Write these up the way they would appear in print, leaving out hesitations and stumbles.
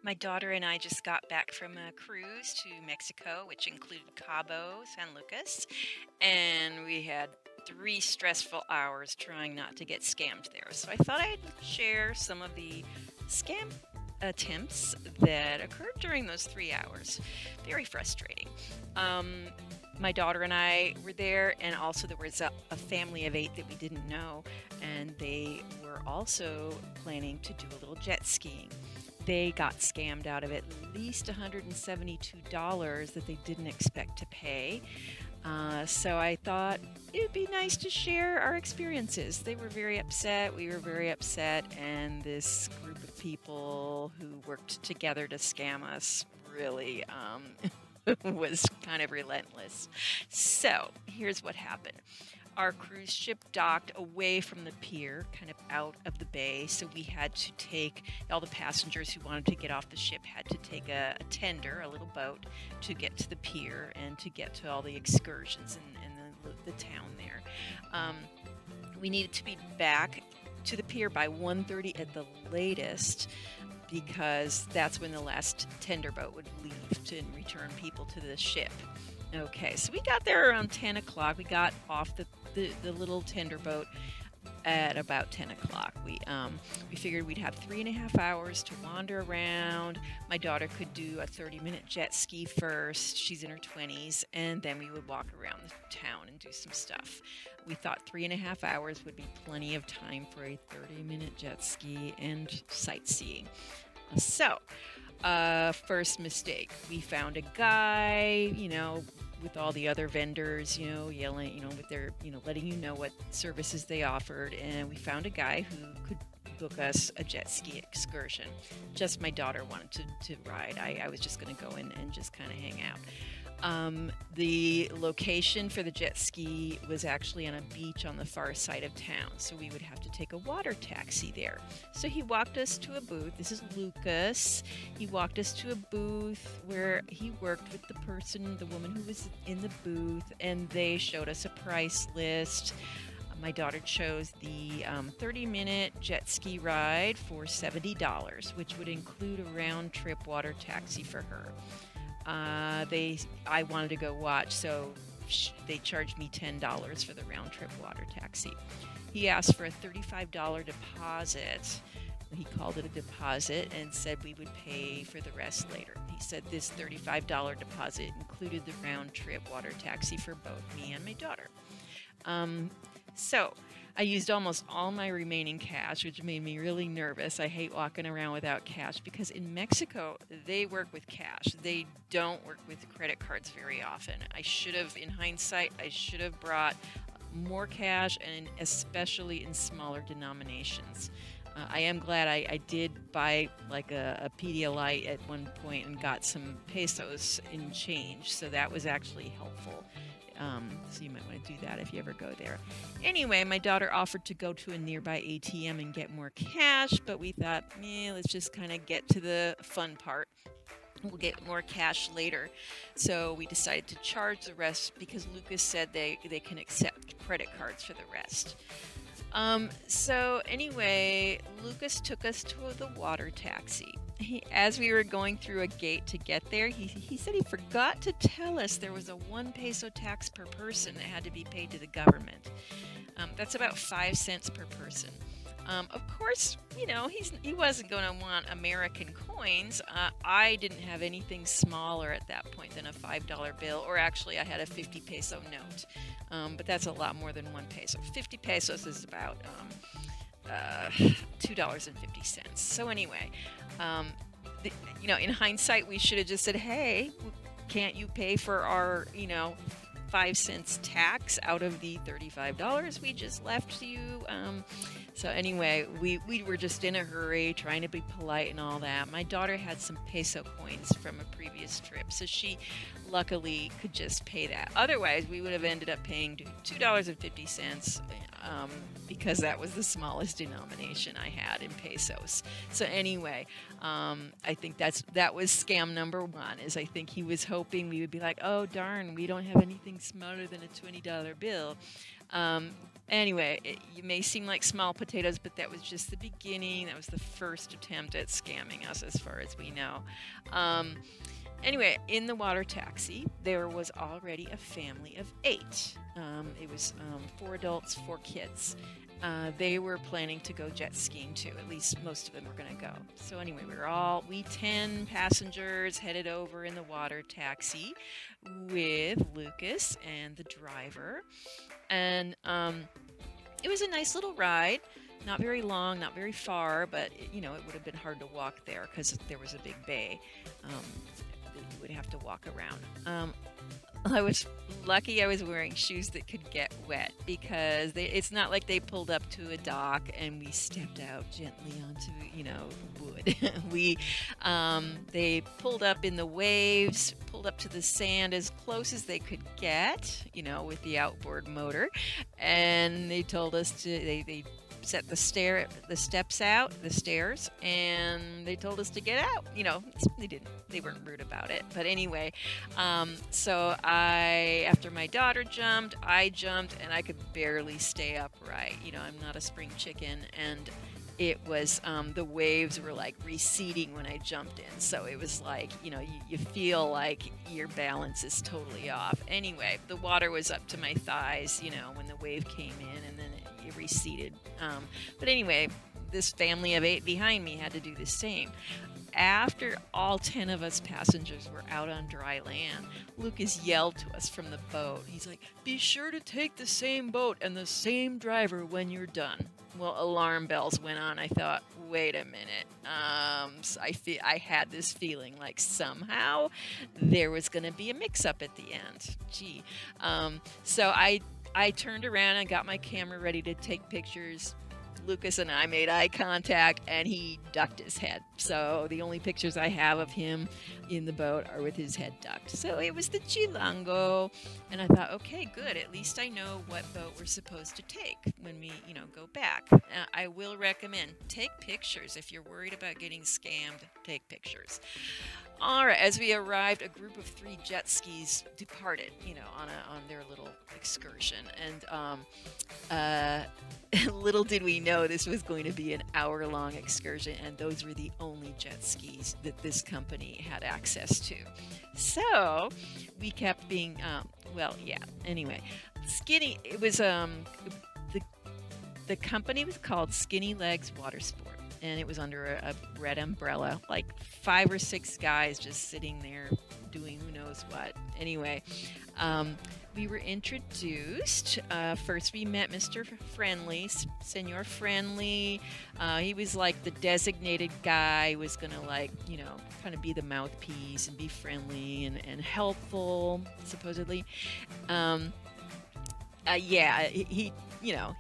My daughter and I just got back from a cruise to Mexico, which included Cabo San Lucas, and we had 3 stressful hours trying not to get scammed there. So I thought I'd share some of the scam attempts that occurred during those 3 hours. Very frustrating. Um, my daughter and I were there, and also there was a family of 8 that we didn't know, and they were also planning to do a little jet skiing. They got scammed out of at least $172 that they didn't expect to pay. So I thought it would be nice to share our experiences. They were very upset, we were very upset, and this group of people who worked together to scam us really was kind of relentless. So here's what happened. Our cruise ship docked away from the pier, kind of out of the bay, so we had to take all the passengers who wanted to get off the ship had to take a tender, a little boat, to get to the pier and to get to all the excursions and the town there. Um, we needed to be back to the pier by 1:30 at the latest because that's when the last tender boat would leave to return people to the ship. Okay, so we got there around 10 o'clock. We got off the little tender boat at about 10 o'clock. We figured we'd have 3.5 hours to wander around. My daughter could do a 30-minute jet ski first. She's in her 20s, and then we would walk around the town and do some stuff. We thought 3.5 hours would be plenty of time for a 30-minute jet ski and sightseeing. So, first mistake. We found a guy, with all the other vendors, yelling, with their, letting you know what services they offered. And we found a guy who could book us a jet ski excursion. Just my daughter wanted to ride. I was just going to go in and just kind of hang out. The location for the jet ski was actually on a beach on the far side of town, so we would have to take a water taxi there. So he walked us to a booth. This is Lucas. He walked us to a booth where he worked with the woman who was in the booth, and they showed us a price list. My daughter chose the 30-minute jet ski ride for $70, which would include a round-trip water taxi for her. I wanted to go watch, so they charged me $10 for the round-trip water taxi. He asked for a $35 deposit. He called it a deposit and said we would pay for the rest later. He said this $35 deposit included the round-trip water taxi for both me and my daughter. So I used almost all my remaining cash, which made me really nervous. I hate walking around without cash because in Mexico, they work with cash. They don't work with credit cards very often. In hindsight, I should have brought more cash, and especially in smaller denominations. I am glad I did buy like a Pedialyte at one point and got some pesos in change, so that was actually helpful. So you might want to do that if you ever go there. Anyway, my daughter offered to go to a nearby ATM and get more cash, but we thought, let's just kind of get to the fun part. We'll get more cash later. So we decided to charge the rest because Lucas said they can accept credit cards for the rest. So anyway, Lucas took us to the water taxi. As we were going through a gate to get there, he said he forgot to tell us there was a 1 peso tax per person that had to be paid to the government. That's about 5 cents per person. Of course, he wasn't going to want American coins. I didn't have anything smaller at that point than a $5 bill, or actually I had a 50 peso note. But that's a lot more than 1 peso. 50 pesos is about $2.50. So anyway, in hindsight, we should have just said, hey, can't you pay for our, 5 cents tax out of the $35 we just left you? So anyway, we were just in a hurry, trying to be polite and all that. My daughter had some peso coins from a previous trip, so she luckily could just pay that. Otherwise, we would have ended up paying $2.50 because that was the smallest denomination I had in pesos. So anyway, I think that was scam number one, is I think he was hoping we would be like, oh darn, we don't have anything smaller than a $20 bill. Anyway, you may seem like small potatoes, but that was just the beginning. That was the first attempt at scamming us, as far as we know. Um, Anyway, in the water taxi, there was already a family of 8. It was 4 adults, 4 kids. They were planning to go jet skiing too. At least most of them were going to go. So anyway, we 10 passengers headed over in the water taxi with Lucas and the driver. And it was a nice little ride. Not very long, not very far, but it would have been hard to walk there because there was a big bay. You would have to walk around. I was lucky I was wearing shoes that could get wet because it's not like they pulled up to a dock and we stepped out gently onto, wood. They pulled up in the waves, pulled up to the sand as close as they could get, with the outboard motor. And they told us they set the stairs, and they told us to get out. They weren't rude about it. But anyway, so after my daughter jumped, I jumped, and I could barely stay upright. I'm not a spring chicken, and it was the waves were like receding when I jumped in, so it was like you feel like your balance is totally off. Anyway, the water was up to my thighs when the wave came in, and then it receded. But anyway, this family of 8 behind me had to do the same. After all 10 of us passengers were out on dry land, Lucas yelled to us from the boat. He's like, "Be sure to take the same boat and the same driver when you're done." Well, alarm bells went on. I thought, wait a minute. So I had this feeling like somehow there was going to be a mix-up at the end. Gee. So I turned around and got my camera ready to take pictures. Lucas and I made eye contact, and he ducked his head. So the only pictures I have of him in the boat are with his head ducked. So it was the Chilango, and I thought, okay, good. At least I know what boat we're supposed to take when we, go back. I will recommend take pictures. If you're worried about getting scammed, take pictures. All right, as we arrived, a group of 3 jet skis departed, on their little excursion. And little did we know this was going to be an hour-long excursion, and those were the only jet skis that this company had access to. So we kept being, anyway, Skinny. It was the company was called Skinny Legs Water Sport, and it was under a red umbrella, like 5 or 6 guys just sitting there doing who knows what. Anyway, we were introduced. First we met Mr. Friendly, Senor Friendly. He was like the designated guy who was going to kind of be the mouthpiece and be friendly and helpful, supposedly.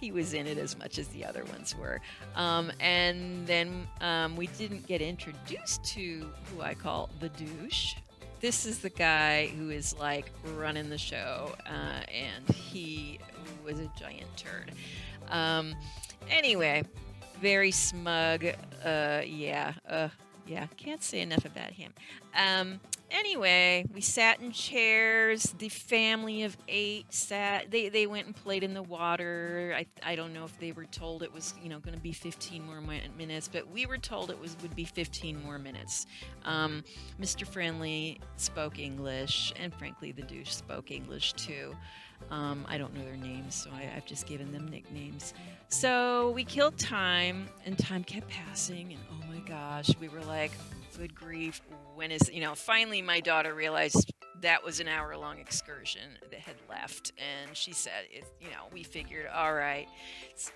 He was in it as much as the other ones were. And then we didn't get introduced to who I call the douche. This is the guy who is like running the show, and he was a giant turd. Anyway, very smug. Can't say enough about him. Anyway, we sat in chairs. The family of 8 sat. They went and played in the water. I don't know if they were told it was going to be 15 more minutes, but we were told it would be 15 more minutes. Mr. Friendly spoke English, and frankly, the douche spoke English too. I don't know their names, so I've just given them nicknames. So we killed time, and time kept passing, and oh my gosh, we were like, good grief, when is, finally my daughter realized that was an hour-long excursion that had left, and she said, we figured, all right,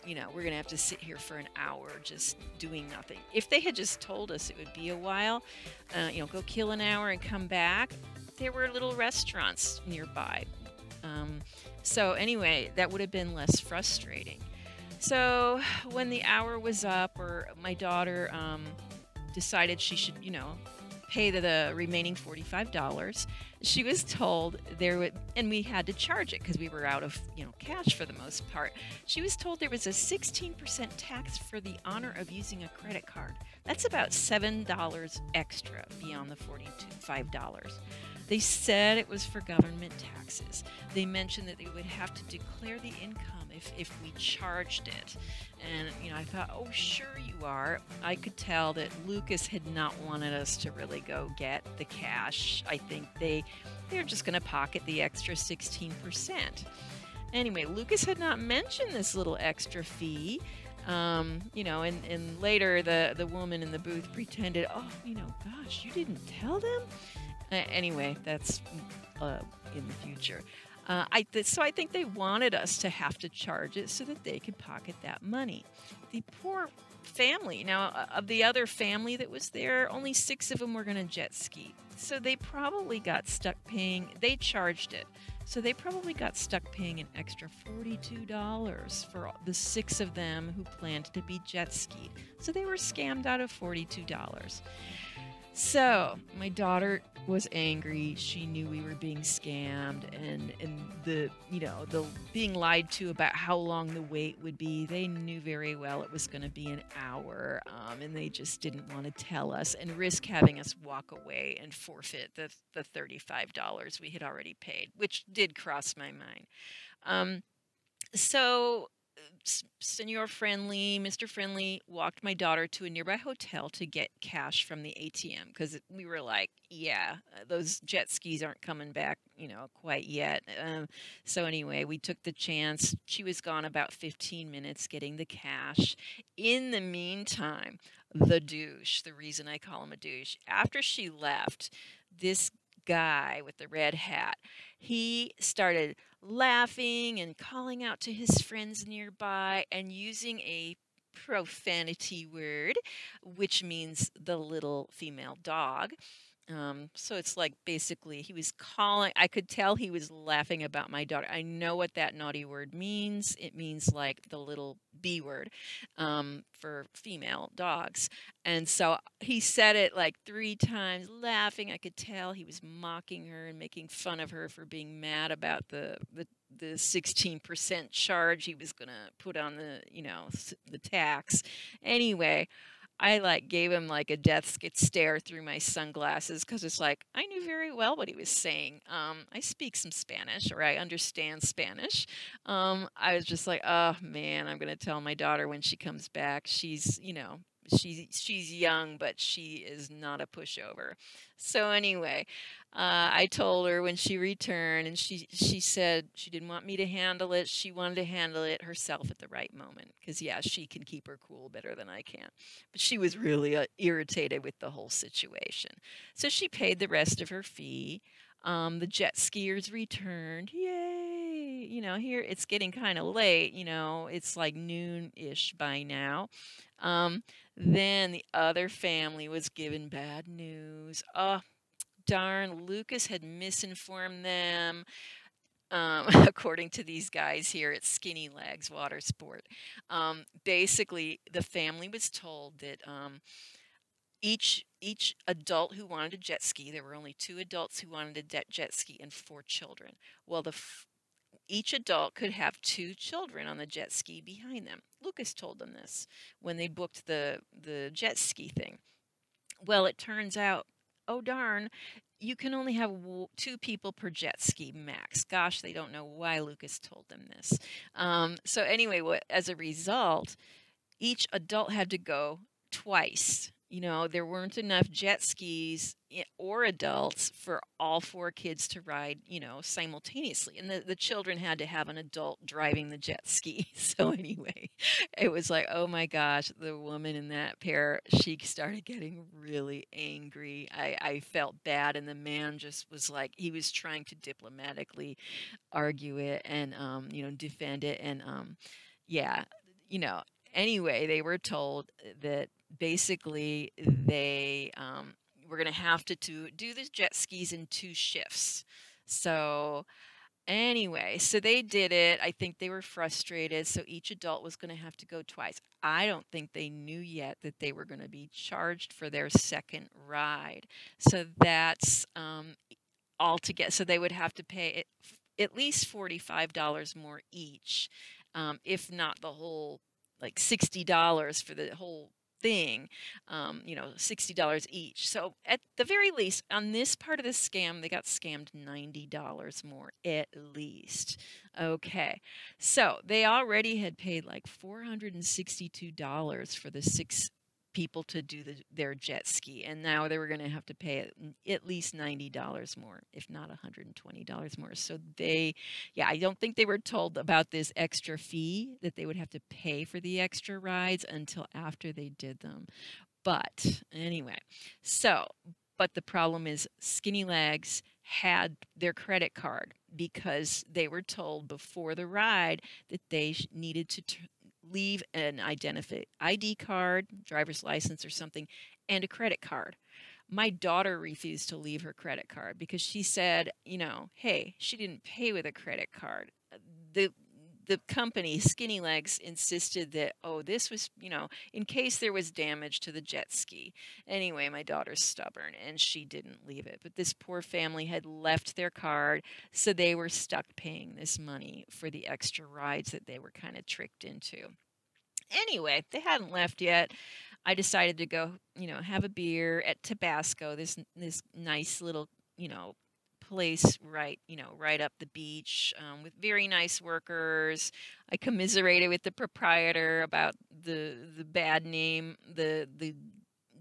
we're going to have to sit here for an hour just doing nothing. If they had just told us it would be a while, go kill an hour and come back, there were little restaurants nearby. So anyway, that would have been less frustrating. So when the hour was up, or my daughter decided she should, pay the remaining $45, she was told and we had to charge it because we were out of, cash for the most part. She was told there was a 16% tax for the honor of using a credit card. That's about $7 extra beyond the $45. They said it was for government taxes. They mentioned that they would have to declare the income if we charged it. And, I thought, oh, sure you are. I could tell that Lucas had not wanted us to really go get the cash. I think they're just going to pocket the extra 16%. Anyway, Lucas had not mentioned this little extra fee. And later the woman in the booth pretended, oh, gosh, you didn't tell them? Anyway, that's in the future. So I think they wanted us to have to charge it so that they could pocket that money. The poor family. Now, of the other family that was there, only 6 of them were going to jet ski. So they probably got stuck paying. They charged it. So they probably got stuck paying an extra $42 for the 6 of them who planned to be jet skied. So they were scammed out of $42. So my daughter was angry. She knew we were being scammed, and the being lied to about how long the wait would be. They knew very well it was going to be an hour, and they just didn't want to tell us and risk having us walk away and forfeit the $35 we had already paid, which did cross my mind. So Senor Friendly, Mr. Friendly walked my daughter to a nearby hotel to get cash from the ATM because we were like, yeah, those jet skis aren't coming back, quite yet. So anyway, we took the chance. She was gone about 15 minutes getting the cash. In the meantime, the douche, the reason I call him a douche, after she left, this guy with the red hat, he started laughing and calling out to his friends nearby and using a profanity word, which means the little female dog. So it's like basically he was calling, I could tell he was laughing about my daughter. I know what that naughty word means. It means like the little B word for female dogs. And so he said it like 3 times, laughing. I could tell he was mocking her and making fun of her for being mad about the 16% charge he was going to put on the tax. Anyway, I gave him like a death stare through my sunglasses because it's like I knew very well what he was saying. I speak some Spanish, or I understand Spanish. I was just like, oh man, I'm gonna tell my daughter when she comes back. She's young, but she is not a pushover. So anyway, I told her when she returned, and she said she didn't want me to handle it. She wanted to handle it herself at the right moment because, yeah, she can keep her cool better than I can. But she was really irritated with the whole situation. So she paid the rest of her fee. The jet skiers returned. Yay! Here it's getting kind of late. It's like noon-ish by now. Then the other family was given bad news. Oh, darn, Lucas had misinformed them. According to these guys here at Skinny Legs Water Sport. Basically, the family was told that each adult who wanted to jet ski, there were only 2 adults who wanted to jet ski and 4 children. Well, each adult could have 2 children on the jet ski behind them. Lucas told them this when they booked the jet ski thing. Well, it turns out, oh darn, you can only have 2 people per jet ski max. Gosh, they don't know why Lucas told them this. So anyway, as a result, each adult had to go twice. There weren't enough jet skis or adults for all 4 kids to ride, simultaneously. And the children had to have an adult driving the jet ski. So anyway, it was like, oh my gosh, the woman in that pair, she started getting really angry. I felt bad. And the man just was like, he was trying to diplomatically argue it and, defend it. And yeah, anyway, they were told that basically they were going to have to do the jet skis in 2 shifts. So anyway, so they did it. I think they were frustrated, so each adult was going to have to go twice. I don't think they knew yet that they were going to be charged for their second ride. So that's all together. So they would have to pay at least $45 more each, if not the whole, like $60 for the whole thing, $60 each. So at the very least, on this part of the scam, they got scammed $90 more at least. Okay, so they already had paid like $462 for the six people to do their jet ski, and now they were going to have to pay at least $90 more, if not $120 more. So yeah, I don't think they were told about this extra fee that they would have to pay for the extra rides until after they did them. But anyway, so, but the problem is Skinny Legs had their credit card because they were told before the ride that they needed to leave an ID card, driver's license or something, and a credit card. My daughter refused to leave her credit card because she said, hey, she didn't pay with a credit card. The the company, Skinny Legs, insisted that, oh, this was, in case there was damage to the jet ski. Anyway, my daughter's stubborn and she didn't leave it. But this poor family had left their card, so they were stuck paying this money for the extra rides that they were kind of tricked into. Anyway, they hadn't left yet. I decided to go, have a beer at Tabasco, this nice little, place right up the beach, with very nice workers. I commiserated with the proprietor about the bad name the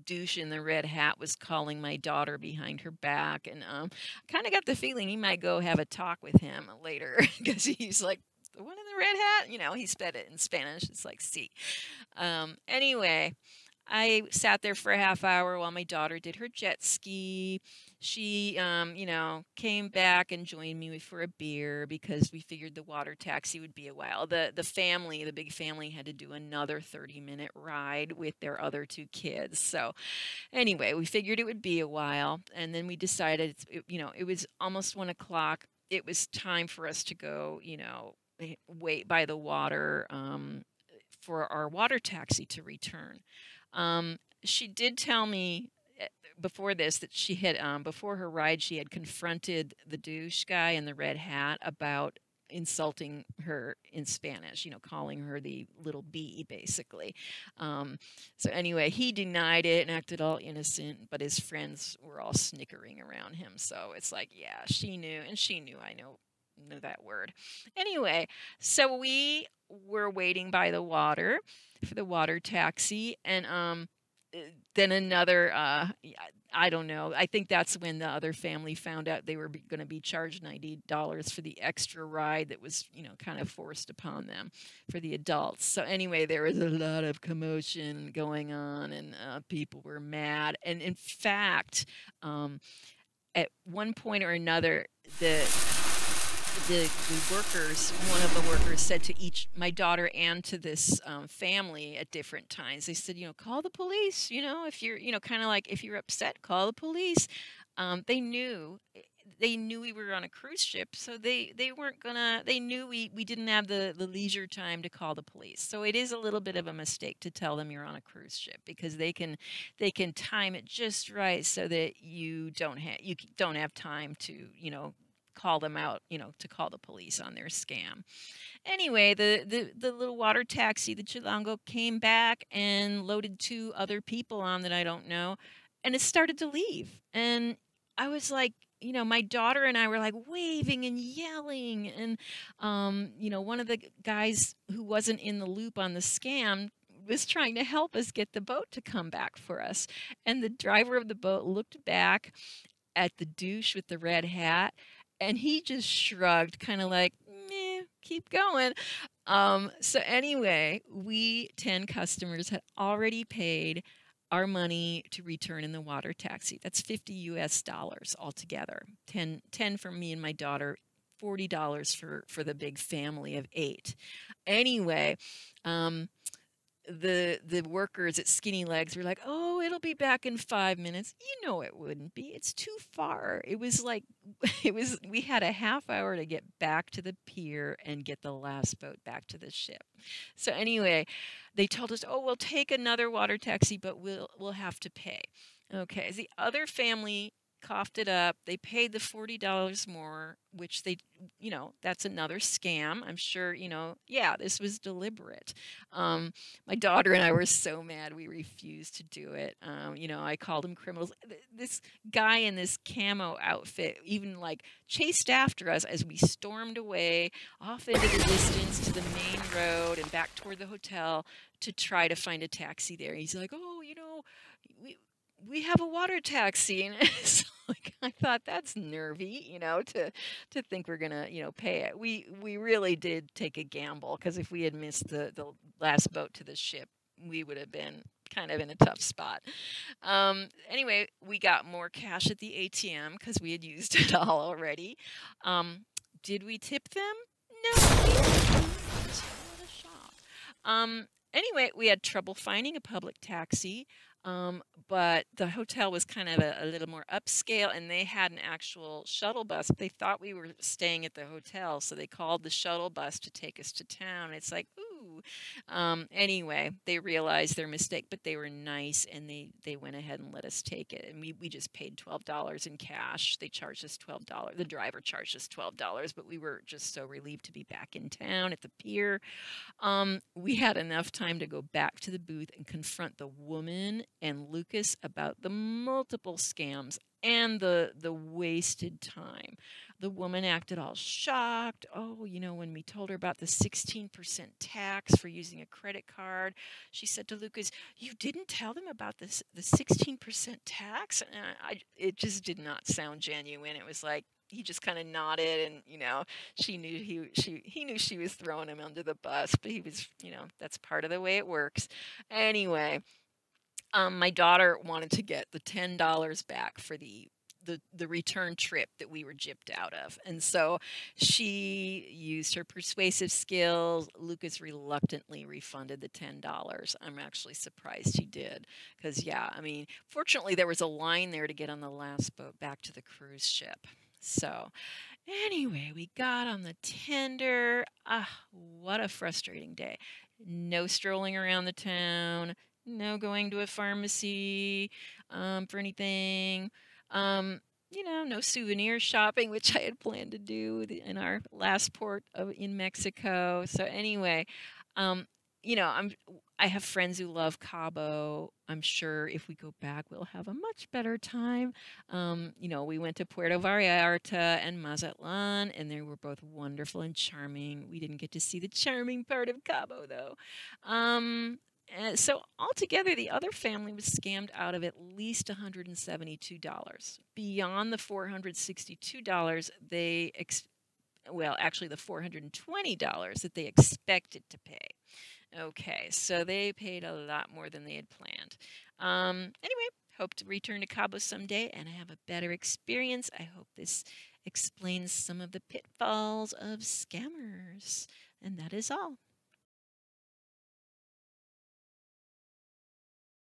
douche in the red hat was calling my daughter behind her back, and kind of got the feeling he might go have a talk with him later because he's like, the one in the red hat, he said it in Spanish. It's like, see. Anyway, I sat there for a half hour while my daughter did her jet ski. She, came back and joined me for a beer because we figured the water taxi would be a while. The big family, had to do another 30-minute ride with their other two kids. So anyway, we figured it would be a while, and then we decided, it was almost 1 o'clock. It was time for us to go, wait by the water, for our water taxi to return. She did tell me before this that she had, before her ride, she had confronted the douche guy in the red hat about insulting her in Spanish, calling her the little bee, basically. So anyway, he denied it and acted all innocent, but his friends were all snickering around him. So it's like, yeah, she knew, and she knew I knew that word. Anyway, so we were waiting by the water for the water taxi, and then another, I don't know, I think that's when the other family found out they were going to be charged $90 for the extra ride that was, kind of forced upon them for the adults. So anyway, there was a lot of commotion going on, and people were mad. And in fact, at one point or another, the workers, one of the workers said to my daughter and to this family at different times, they said, call the police, if you're, kind of like, if you're upset, call the police. They knew we were on a cruise ship, so they weren't gonna, they knew we didn't have the leisure time to call the police. So it is a little bit of a mistake to tell them you're on a cruise ship, because they can time it just right so that you don't have time to, call them out, to call the police on their scam. Anyway, the little water taxi, the Chilango, came back and loaded 2 other people on that I don't know, and it started to leave. And I was like, my daughter and I were like waving and yelling, and one of the guys who wasn't in the loop on the scam was trying to help us get the boat to come back for us. And the driver of the boat looked back at the douche with the red hat, and he just shrugged, kind of like, meh, keep going. So anyway, we 10 customers had already paid our money to return in the water taxi. That's $50 altogether. 10 for me and my daughter, $40 for the big family of 8. Anyway, the workers at Skinny Legs were like, oh, it'll be back in 5 minutes. It wouldn't be. It's too far. It was like, we had a half hour to get back to the pier and get the last boat back to the ship. So anyway, they told us, oh, we'll take another water taxi, but we'll have to pay. Okay, the other family coughed it up. They paid the $40 more, which they, that's another scam. I'm sure, yeah, this was deliberate. My daughter and I were so mad we refused to do it. I called them criminals. This guy in this camo outfit even like chased after us as we stormed away off into the distance to the main road and back toward the hotel to try to find a taxi there. He's like, "Oh, we we have a water taxi," and it's like I thought that's nervy, to think we're gonna, pay it. We really did take a gamble because if we had missed the last boat to the ship, we would have been kind of in a tough spot. Anyway, we got more cash at the ATM because we had used it all already. Did we tip them? No, we didn't. What a shock. Anyway, we had trouble finding a public taxi, but the hotel was kind of a little more upscale, and they had an actual shuttle bus. They thought we were staying at the hotel, so they called the shuttle bus to take us to town. It's like, ooh. Anyway, they realized their mistake, but they were nice, and they went ahead and let us take it. And we just paid $12 in cash. They charged us $12. The driver charged us $12, but we were just so relieved to be back in town at the pier. We had enough time to go back to the booth and confront the woman and Lucas about the multiple scams and the wasted time. The woman acted all shocked. Oh, when we told her about the 16% tax for using a credit card, she said to Lucas, "You didn't tell them about the 16% tax?" And it just did not sound genuine. It was like he just kind of nodded, and she knew he knew she was throwing him under the bus, but he was, that's part of the way it works. Anyway, my daughter wanted to get the $10 back for the return trip that we were gypped out of. And so she used her persuasive skills. Lucas reluctantly refunded the $10. I'm actually surprised he did because, yeah, I mean, fortunately there was a line there to get on the last boat back to the cruise ship. So anyway, we got on the tender. What a frustrating day. No strolling around the town, no going to a pharmacy for anything. No souvenir shopping, which I had planned to do in our last port in Mexico. So anyway, I have friends who love Cabo. I'm sure if we go back, we'll have a much better time. We went to Puerto Vallarta and Mazatlan, and they were both wonderful and charming. We didn't get to see the charming part of Cabo, though. So altogether, the other family was scammed out of at least $172. Beyond the $462 actually the $420 that they expected to pay. Okay, so they paid a lot more than they had planned. Anyway, hope to return to Cabo someday and have a better experience. I hope this explains some of the pitfalls of scammers. And that is all.